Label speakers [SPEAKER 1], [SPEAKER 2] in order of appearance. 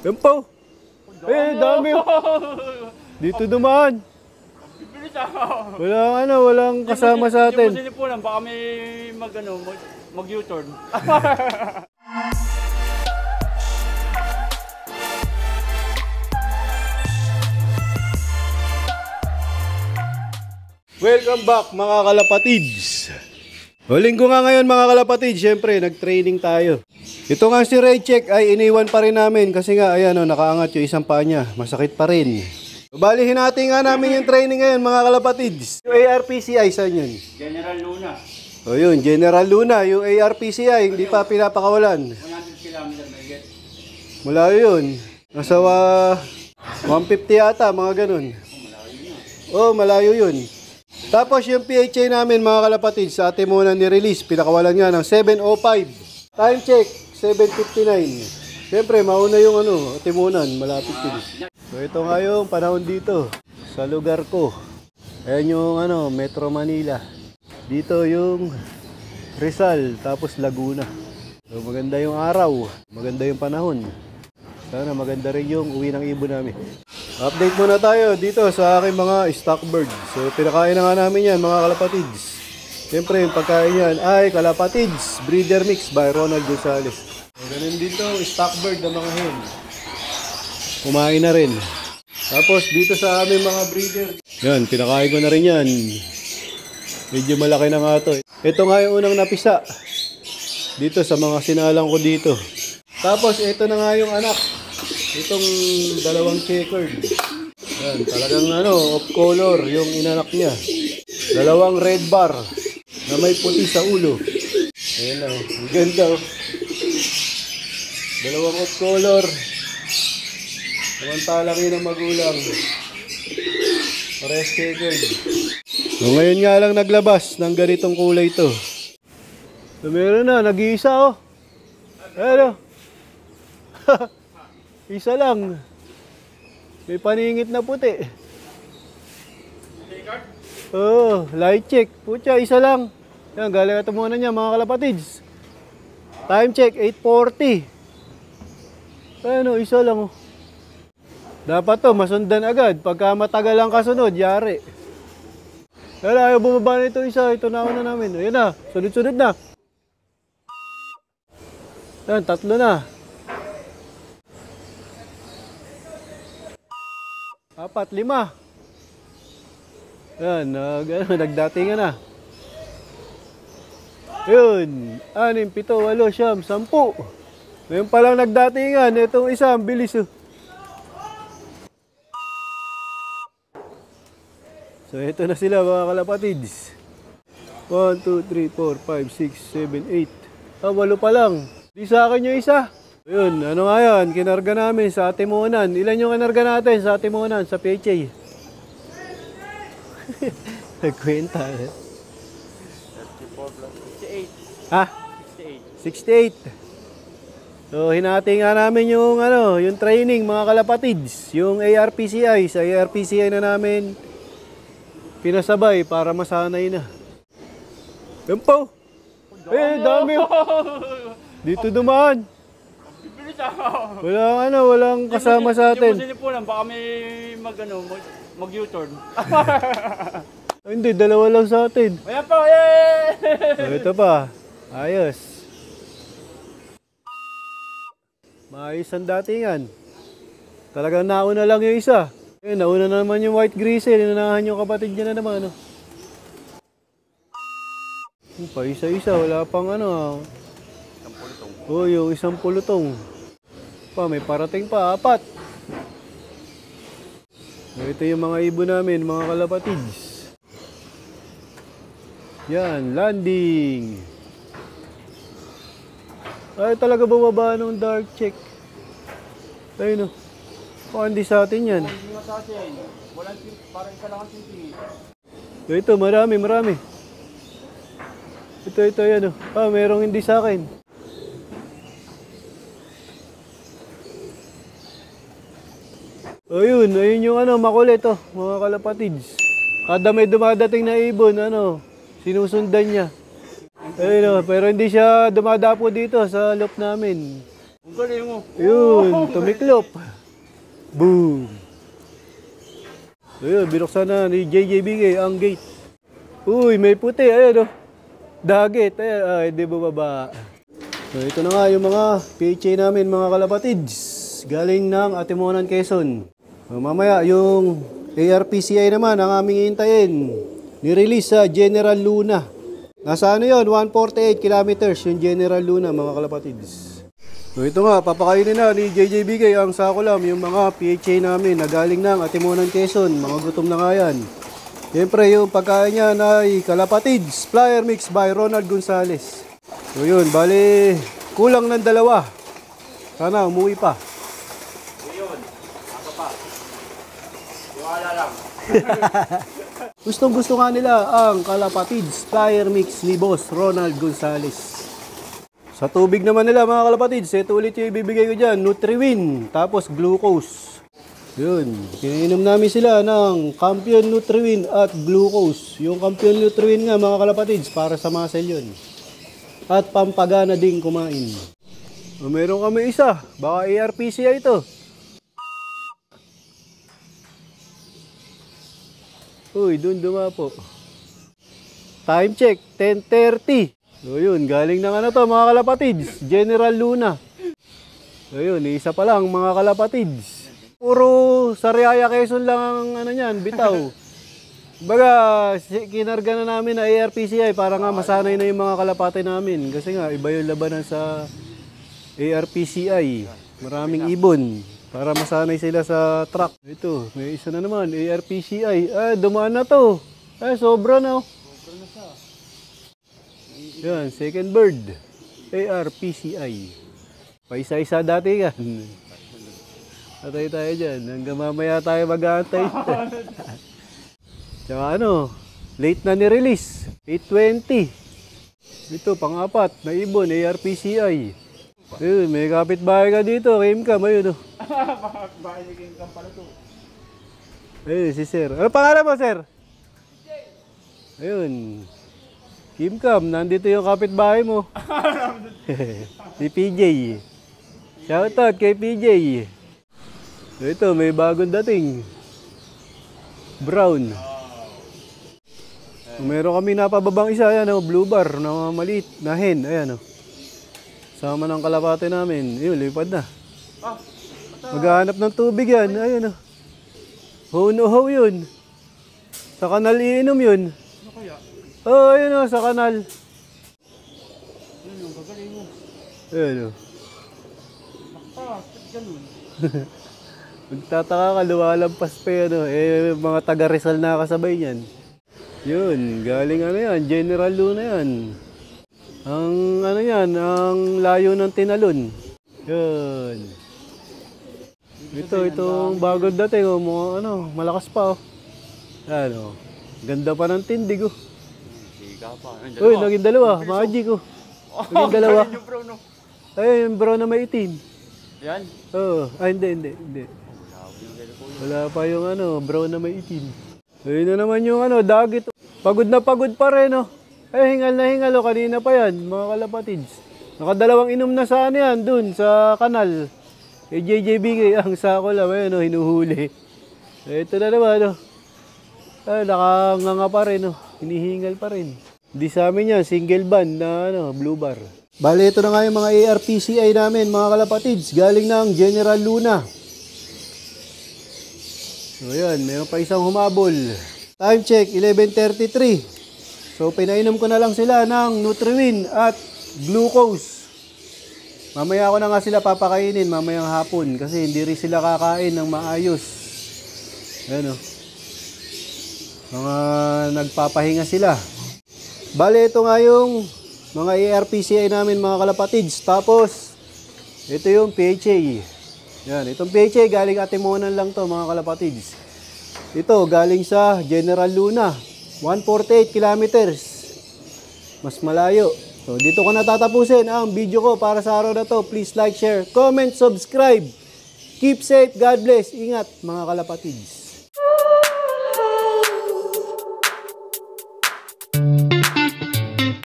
[SPEAKER 1] Yan po. Dami. Dito dumaan.
[SPEAKER 2] Bibilis ako.
[SPEAKER 1] Walang kasama sa atin.
[SPEAKER 2] Hindi mo sinipunan, baka may mag-U-turn.
[SPEAKER 1] Welcome back mga kalapatids. Huling ko nga ngayon mga kalapatids, syempre nag-training tayo. Ito nga si Raycheck ay iniwan pa rin namin kasi nga ayan o, nakaangat yung isang paa niya, masakit pa rin. Balihin natin nga namin yung training ngayon mga kalapatids. Yung ARPCI saan yun?
[SPEAKER 2] General Luna.
[SPEAKER 1] O yun, General Luna, yung ARPCI hindi pa pinapakawalan.
[SPEAKER 2] 100 km may get.
[SPEAKER 1] Mula yun, nasa 150 yata, mga ganun. Oh, malayo yun. Tapos yung PHA namin mga kalapatid, sa atin muna ni-release, pinakawalan nga ng 7:05. Time check, 7:59. Siyempre, mauna yung atimunan, malapit din. So ito nga yung panahon dito, sa lugar ko. Ayan yung Metro Manila. Dito yung Rizal, tapos Laguna. So maganda yung araw, maganda yung panahon. Sana maganda rin yung uwi ng ibon namin. Update muna tayo dito sa aking mga stock bird. So pinakain na nga namin yan mga kalapatids. Siyempre yung pagkain yan ay Kalapatids Breeder Mix by Ronald Gonzalez. So ganun dito stock bird ng mga hen. Kumain na rin. Tapos dito sa aming mga breeder. Yan, pinakain ko na rin yan. Medyo malaki na nga ito. Ito nga yung unang napisa. Dito sa mga sinalang ko dito. Tapos ito na nga yung anak. Itong dalawang checkered. Yan, talagang off color yung inanak niya. Dalawang red bar na may puti sa ulo. Ayan o, ang ganda o. Dalawang off color. Samantalang yun ang magulang. Pares checkered. So, ngayon nga lang naglabas ng ganitong kulay ito. So, meron na, nag-iisa o. Ayan o. Isa lang. May paningit na puti. Oh, light check. Pucha, isa lang. Yan, galing ito muna niya mga kalapatids. Time check, 8:40. Ano, isa lang oh. Dapat to, masundan agad. Pagka matagal ang kasunod, yari. Wala, ayaw bumaba na ito isa. Ito na una namin. Ayan na, sunod-sunod na. Yan, tatlo na. 4, 5. Yan, nagdatingan na. Yun, 6, 7, 8, 9, 10. Ngayon palang nagdatingan. Itong isa, ang bilis. So, ito na sila mga kalapatids. 1, 2, 3, 4, 5, 6, 7, 8. 8 pa lang. Di sa akin yung isa. Ayun, ano nga yan? Kinarga namin sa Atimunan. Ilan yung kinarga natin sa Atimunan, sa PHA? Nagkwenta.
[SPEAKER 2] 34 plus 68.
[SPEAKER 1] Ha? 68. So, hinati nga namin yung, yung training, mga kalapatids. Yung ARPCI. Sa ARPCI na namin pinasabay para masanay na. Yan po. Dami. Dito dumaan.
[SPEAKER 2] Bibilis ako.
[SPEAKER 1] Walang kasama sa atin.
[SPEAKER 2] Hindi mo sinipunan, baka may mag-U-turn.
[SPEAKER 1] Hindi, dalawa lang sa atin.
[SPEAKER 2] Ayan po, yay!
[SPEAKER 1] So, ito pa. Ayos. Maayos ang datingan. Talagang nauna lang yung isa. Nauna na naman yung white grizzle. Inunahan yung kapatid niya na naman. Pa isa-isa. Wala pang
[SPEAKER 2] Isang pulutong.
[SPEAKER 1] Oh, yung isang pulutong. Pa, may parating pa. 4. Ito yung mga ibon namin, mga kalapatids. Yan, landing. Ay, talaga bumaba ng dark check. Ayun o. Hindi sa atin yan.
[SPEAKER 2] Hindi nga sa atin. Parang isa lang ang simpi.
[SPEAKER 1] Ito, marami. Ito, yan o. Merong hindi sa akin. Ayun yung makulit o, mga kalapatids. Kada may dumadating na ibon, sinusundan niya. Ayun o, pero hindi siya dumadapo dito sa loop namin.
[SPEAKER 2] Ang galing mo.
[SPEAKER 1] Yun, tumiklop. Boom. Ayun, binuksan na ni JJBK ang gate. Uy, may puti. Ayan, oh. Dagit. Ayan, hindi bumaba. So, ito na nga yung mga PHA namin, mga kalapatids. Galing ng Atimonan, Quezon. So, mamaya, yung ARPCI naman, ang aming hintayin. Nirelease sa General Luna. Nasa ano yun? 148 kilometers yung General Luna, mga kalapatids. So ito nga, papakainin na ni JJBK ang sakulam, yung mga PHA namin na galing ng Atimonan, Quezon. Mga gutom na nga yan. Siyempre, yung pagkain niya ay Kalapatids Flyer Mix by Ronald Gonzales. So yun, bali, kulang ng 2. Sana umuwi pa.
[SPEAKER 2] Yun. Ako pa. Iwala lang.
[SPEAKER 1] Gustong gusto nga nila ang Kalapatids Flyer Mix ni Boss Ronald Gonzales. Sa tubig naman nila mga kalapatids, ito ulit yung ibibigay ko dyan, Nutriwin, tapos glucose. Yun, pinainom namin sila ng Campion Nutriwin at glucose. Yung Campion Nutriwin nga mga kalapatids, para sa muscle yun. At pampagana ding kumain. O, meron kami isa, baka ARPCI ito. Uy, dun dumapo. Time check, 10:30. So yun, galing ng ano to mga kalapatids, General Luna. So yun, isa pa lang mga kalapatids. Puro Sariaya Quezon lang ang ano niyan, bitaw. Baga, kinarga na namin na ARPCI para nga masanay na yung mga kalapati namin. Kasi nga, iba yung labanan sa ARPCI. Maraming ibon para masanay sila sa truck. Ito, may isa na naman, ARPCI. Dumaan na to. Sobra na. Sobra na siya. Yan, second bird. ARPCI. Paisa-isa dati yan. Patay tayo dyan. Hanggang mamaya tayo mag-aantay. Tsaka ano, late na ni-release. 8:20. Ito, pang-apat na ibon, ARPCI. Ayun, may kapitbahay ka dito. Kimcam, ayun.
[SPEAKER 2] Bahay ni Kimcam pala to.
[SPEAKER 1] Ayun, si Sir. Ano pangalan mo, Sir? Ayun. Kimcam, nandito yung kapitbahay mo. Si PJ. Shoutout kay PJ. So ito, may bagong dating. Brown. So, meron kami napababang isa, ayan, blue bar na maliit na hen. Ayan, sama ng kalapate namin. Yun, lipad na. Maghahanap ng tubig yan. Ayan, ho yun. Sa kanal iinom yun.
[SPEAKER 2] Ano kaya?
[SPEAKER 1] Oh, ayun sa kanal.
[SPEAKER 2] Yun yung gagaling mo.
[SPEAKER 1] Ayun
[SPEAKER 2] Ganun.
[SPEAKER 1] Magtataka ka, lumalampas pa yan. Mga taga Rizal na kasabay niyan. Yun, galing ano yan, General Luna yan. Ang ano yan, ang layo ng Tinalon. Yun. Itong bagong dating, mga malakas pa. Ano, ganda pa ng tindig.
[SPEAKER 2] Siga pa.
[SPEAKER 1] Uy, naging dalawa. Magic Naging dalawa.
[SPEAKER 2] Yung bro, no?
[SPEAKER 1] Ay, yung brown na may itim.
[SPEAKER 2] Yan.
[SPEAKER 1] Oo. Hindi. Wala pa yung brown na may itim. Ayun na naman yung dagit. Pagod na pagod pa rin, hingal na hingal, kanina pa yan, mga kalapatids. Nakadalawang inom na sa yan, dun, sa kanal. JJBK, ang sako lang, ayun, hinuhuli. Ito na naman, nakanganga pa rin, hinihingal pa rin. Di sa amin yan, single band na blue bar. Bale, ito na nga yung mga ARPCI namin, mga kalapatids, galing ng General Luna. So yan, mayroon pa isang humabol. Time check, 11:33. So pinainom ko na lang sila ng Nutriwin at glucose. Mamaya ko na nga sila papakainin, mamayang hapon, kasi hindi rin sila kakain ng maayos. Ayan mga nagpapahinga sila. Bale, ito nga yung mga ARPCI namin, mga kalapatids. Tapos, ito yung PHA. Yan, itong PHA galing Atimonan lang to, mga kalapatids. Ito, galing sa General Luna. 148 kilometers. Mas malayo. So, dito ko natatapusin ang video ko para sa araw na to. Please like, share, comment, subscribe. Keep safe. God bless. Ingat, mga kalapatids.